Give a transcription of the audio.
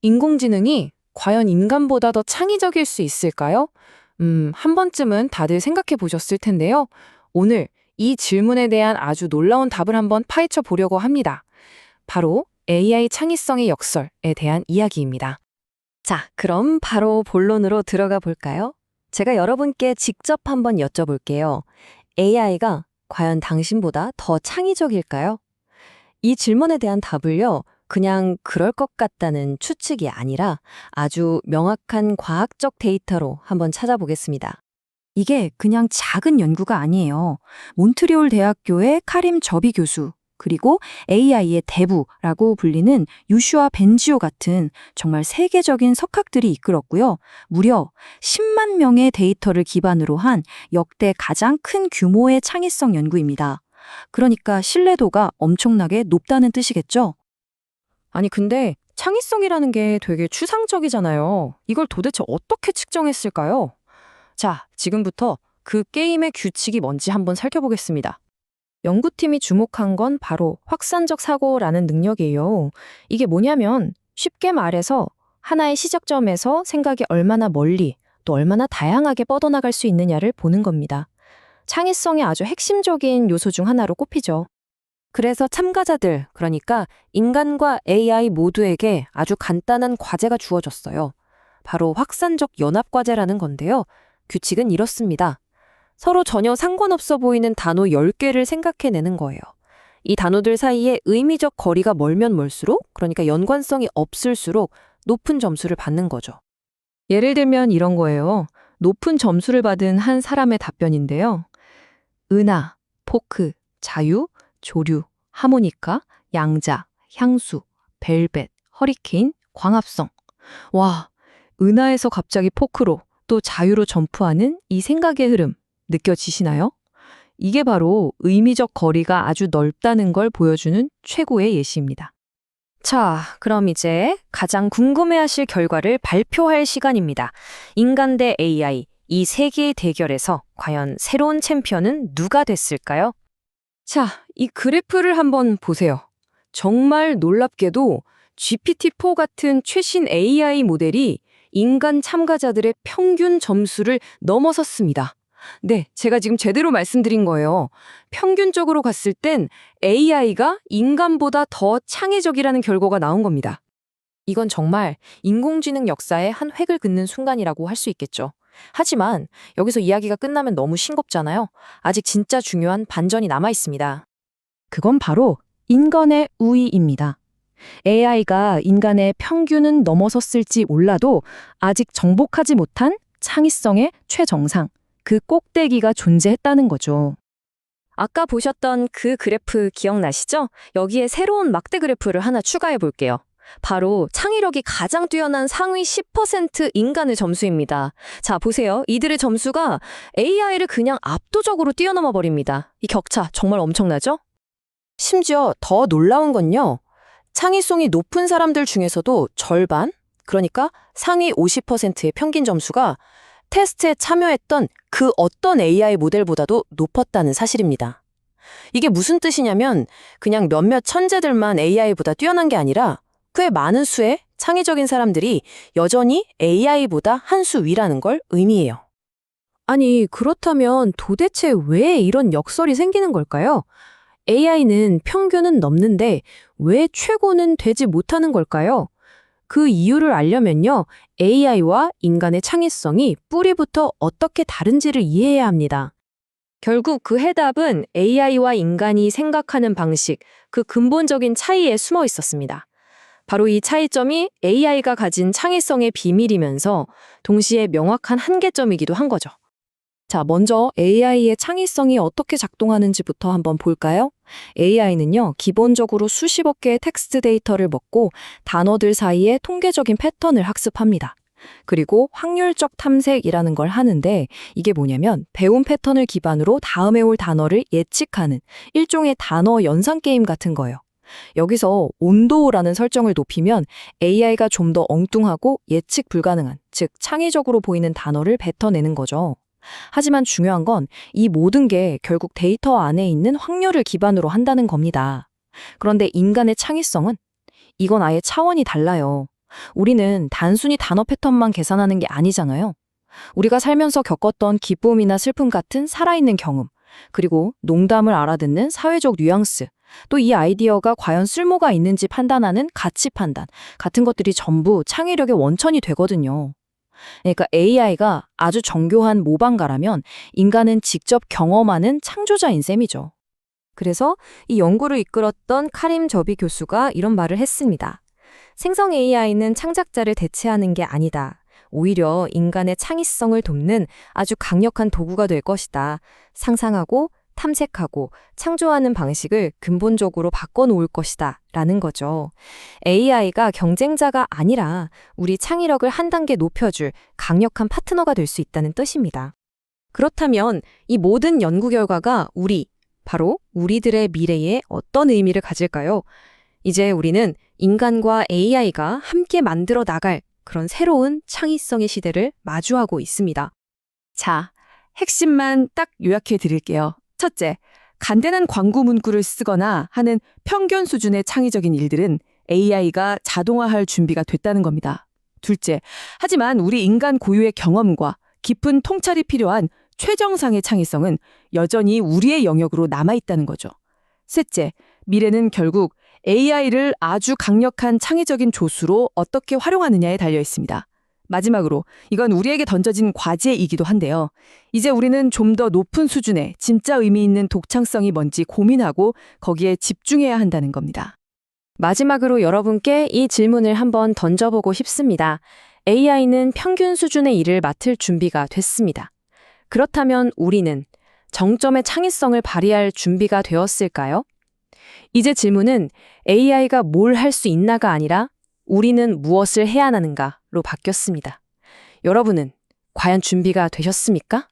인공지능이 과연 인간보다 더 창의적일 수 있을까요? 한 번쯤은 다들 생각해 보셨을 텐데요. 오늘 이 질문에 대한 아주 놀라운 답을 한번 파헤쳐 보려고 합니다. 바로 AI 창의성의 역설에 대한 이야기입니다. 자, 그럼 바로 본론으로 들어가 볼까요? 제가 여러분께 직접 한번 여쭤볼게요. AI가 과연 당신보다 더 창의적일까요? 이 질문에 대한 답을요, 그냥 그럴 것 같다는 추측이 아니라 아주 명확한 과학적 데이터로 한번 찾아보겠습니다. 이게 그냥 작은 연구가 아니에요. 몬트리올 대학교의 카림 저비 교수, 그리고 AI의 대부라고 불리는 유슈아 벤지오 같은 정말 세계적인 석학들이 이끌었고요. 무려 10만 명의 데이터를 기반으로 한 역대 가장 큰 규모의 창의성 연구입니다. 그러니까 신뢰도가 엄청나게 높다는 뜻이겠죠? 아니, 근데 창의성이라는 게 되게 추상적이잖아요. 이걸 도대체 어떻게 측정했을까요? 자, 지금부터 그 게임의 규칙이 뭔지 한번 살펴보겠습니다. 연구팀이 주목한 건 바로 확산적 사고라는 능력이에요. 이게 뭐냐면 쉽게 말해서 하나의 시작점에서 생각이 얼마나 멀리 또 얼마나 다양하게 뻗어나갈 수 있느냐를 보는 겁니다. 창의성의 아주 핵심적인 요소 중 하나로 꼽히죠. 그래서 참가자들, 그러니까 인간과 AI 모두에게 아주 간단한 과제가 주어졌어요. 바로 확산적 연합 과제라는 건데요. 규칙은 이렇습니다. 서로 전혀 상관없어 보이는 단어 10개를 생각해내는 거예요. 이 단어들 사이에 의미적 거리가 멀면 멀수록, 그러니까 연관성이 없을수록 높은 점수를 받는 거죠. 예를 들면 이런 거예요. 높은 점수를 받은 한 사람의 답변인데요. 은하, 포크, 자유, 조류, 하모니카, 양자, 향수, 벨벳, 허리케인, 광합성. 와, 은하에서 갑자기 포크로 또 자유로 점프하는 이 생각의 흐름 느껴지시나요? 이게 바로 의미적 거리가 아주 넓다는 걸 보여주는 최고의 예시입니다. 자, 그럼 이제 가장 궁금해하실 결과를 발표할 시간입니다. 인간 대 AI, 이 세 개의 대결에서 과연 새로운 챔피언은 누가 됐을까요? 자, 이 그래프를 한번 보세요. 정말 놀랍게도 GPT-4 같은 최신 AI 모델이 인간 참가자들의 평균 점수를 넘어섰습니다. 네, 제가 지금 제대로 말씀드린 거예요. 평균적으로 갔을 땐 AI가 인간보다 더 창의적이라는 결과가 나온 겁니다. 이건 정말 인공지능 역사의 한 획을 긋는 순간이라고 할 수 있겠죠. 하지만 여기서 이야기가 끝나면 너무 싱겁잖아요. 아직 진짜 중요한 반전이 남아 있습니다. 그건 바로 인간의 우위입니다. AI가 인간의 평균은 넘어섰을지 몰라도 아직 정복하지 못한 창의성의 최정상, 그 꼭대기가 존재했다는 거죠. 아까 보셨던 그 그래프 기억나시죠? 여기에 새로운 막대 그래프를 하나 추가해 볼게요. 바로 창의력이 가장 뛰어난 상위 10% 인간의 점수입니다. 자, 보세요. 이들의 점수가 AI를 그냥 압도적으로 뛰어넘어 버립니다. 이 격차 정말 엄청나죠? 심지어 더 놀라운 건요. 창의성이 높은 사람들 중에서도 절반, 그러니까 상위 50%의 평균 점수가 테스트에 참여했던 그 어떤 AI 모델보다도 높았다는 사실입니다. 이게 무슨 뜻이냐면 그냥 몇몇 천재들만 AI보다 뛰어난 게 아니라 꽤 많은 수의 창의적인 사람들이 여전히 AI보다 한 수 위라는 걸 의미해요. 아니, 그렇다면 도대체 왜 이런 역설이 생기는 걸까요? AI는 평균은 넘는데 왜 최고는 되지 못하는 걸까요? 그 이유를 알려면요, AI와 인간의 창의성이 뿌리부터 어떻게 다른지를 이해해야 합니다. 결국 그 해답은 AI와 인간이 생각하는 방식, 그 근본적인 차이에 숨어 있었습니다. 바로 이 차이점이 AI가 가진 창의성의 비밀이면서 동시에 명확한 한계점이기도 한 거죠. 자, 먼저 AI의 창의성이 어떻게 작동하는지부터 한번 볼까요? AI는요, 기본적으로 수십억 개의 텍스트 데이터를 먹고 단어들 사이에 통계적인 패턴을 학습합니다. 그리고 확률적 탐색이라는 걸 하는데 이게 뭐냐면 배운 패턴을 기반으로 다음에 올 단어를 예측하는 일종의 단어 연상 게임 같은 거예요. 여기서 온도라는 설정을 높이면 AI가 좀 더 엉뚱하고 예측 불가능한, 즉 창의적으로 보이는 단어를 뱉어내는 거죠. 하지만 중요한 건 이 모든 게 결국 데이터 안에 있는 확률을 기반으로 한다는 겁니다. 그런데 인간의 창의성은 이건 아예 차원이 달라요. 우리는 단순히 단어 패턴만 계산하는 게 아니잖아요. 우리가 살면서 겪었던 기쁨이나 슬픔 같은 살아있는 경험, 그리고 농담을 알아듣는 사회적 뉘앙스, 또 이 아이디어가 과연 쓸모가 있는지 판단하는 가치 판단 같은 것들이 전부 창의력의 원천이 되거든요. 그러니까 AI가 아주 정교한 모방가라면 인간은 직접 경험하는 창조자인 셈이죠. 그래서 이 연구를 이끌었던 카림 저비 교수가 이런 말을 했습니다. 생성 AI는 창작자를 대체하는 게 아니다. 오히려 인간의 창의성을 돕는 아주 강력한 도구가 될 것이다. 상상하고 탐색하고 창조하는 방식을 근본적으로 바꿔놓을 것이다. 라는 거죠. AI가 경쟁자가 아니라 우리 창의력을 한 단계 높여줄 강력한 파트너가 될 수 있다는 뜻입니다. 그렇다면 이 모든 연구 결과가 바로 우리들의 미래에 어떤 의미를 가질까요? 이제 우리는 인간과 AI가 함께 만들어 나갈 그런 새로운 창의성의 시대를 마주하고 있습니다. 자, 핵심만 딱 요약해 드릴게요. 첫째, 간단한 광고 문구를 쓰거나 하는 평균 수준의 창의적인 일들은 AI가 자동화할 준비가 됐다는 겁니다. 둘째, 하지만 우리 인간 고유의 경험과 깊은 통찰이 필요한 최정상의 창의성은 여전히 우리의 영역으로 남아있다는 거죠. 셋째, 미래는 결국 AI를 아주 강력한 창의적인 조수로 어떻게 활용하느냐에 달려 있습니다. 마지막으로 이건 우리에게 던져진 과제이기도 한데요. 이제 우리는 좀 더 높은 수준의 진짜 의미 있는 독창성이 뭔지 고민하고 거기에 집중해야 한다는 겁니다. 마지막으로 여러분께 이 질문을 한번 던져보고 싶습니다. AI는 평균 수준의 일을 맡을 준비가 됐습니다. 그렇다면 우리는 정점의 창의성을 발휘할 준비가 되었을까요? 이제 질문은 AI가 뭘 할 수 있나가 아니라 우리는 무엇을 해야 하는가로 바뀌었습니다. 여러분은 과연 준비가 되셨습니까?